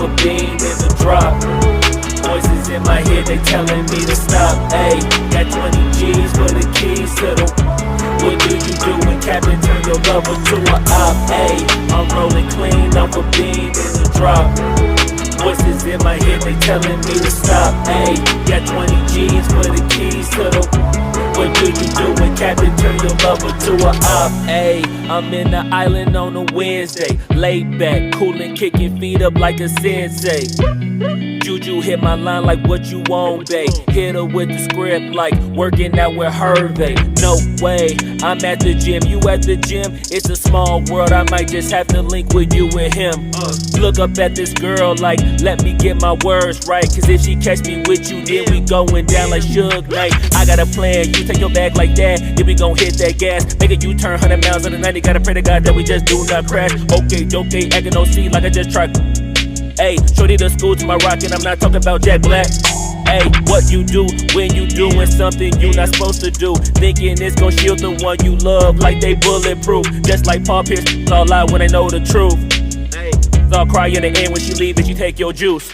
a bean in the drop. Voices in my head, they telling me to stop. Ayy, got 20 G's for the keys to the. What do you do when Captain turn your lover to a op? Ayy, I'm rolling clean off a bean in the drop. Voices in my head, they telling me to stop. Ayy, got 20 G's for the keys to the. What do you do when Captain turn your lover to a op? Ayy, I'm in the island on a Wednesday, laid back, coolin', kicking feet up like a sensei. Juju hit my line like what you want, babe. Hit her with the script like working out with Hervey. No way, I'm at the gym, you at the gym. It's a small world, I might just have to link with you and him. Look up at this girl like, let me get my words right. Cause if she catch me with you, then we going down like Suge Knight. I got a plan, you take your bag like that, then we gon' hit that gas. Make a U-turn 100 miles on the 90, gotta pray to God that we just do not crash. Okay, acting no C like I just tried. Ayy, shorty the school to my rocket, I'm not talking about Jack Black. Ayy, what you do when you doing something you not supposed to do? Thinking it's gon' shield the one you love like they bulletproof. Just like Paul Pierce, all lie when they know the truth. Ayy, so I'll cry in the end when she leave and she take your juice.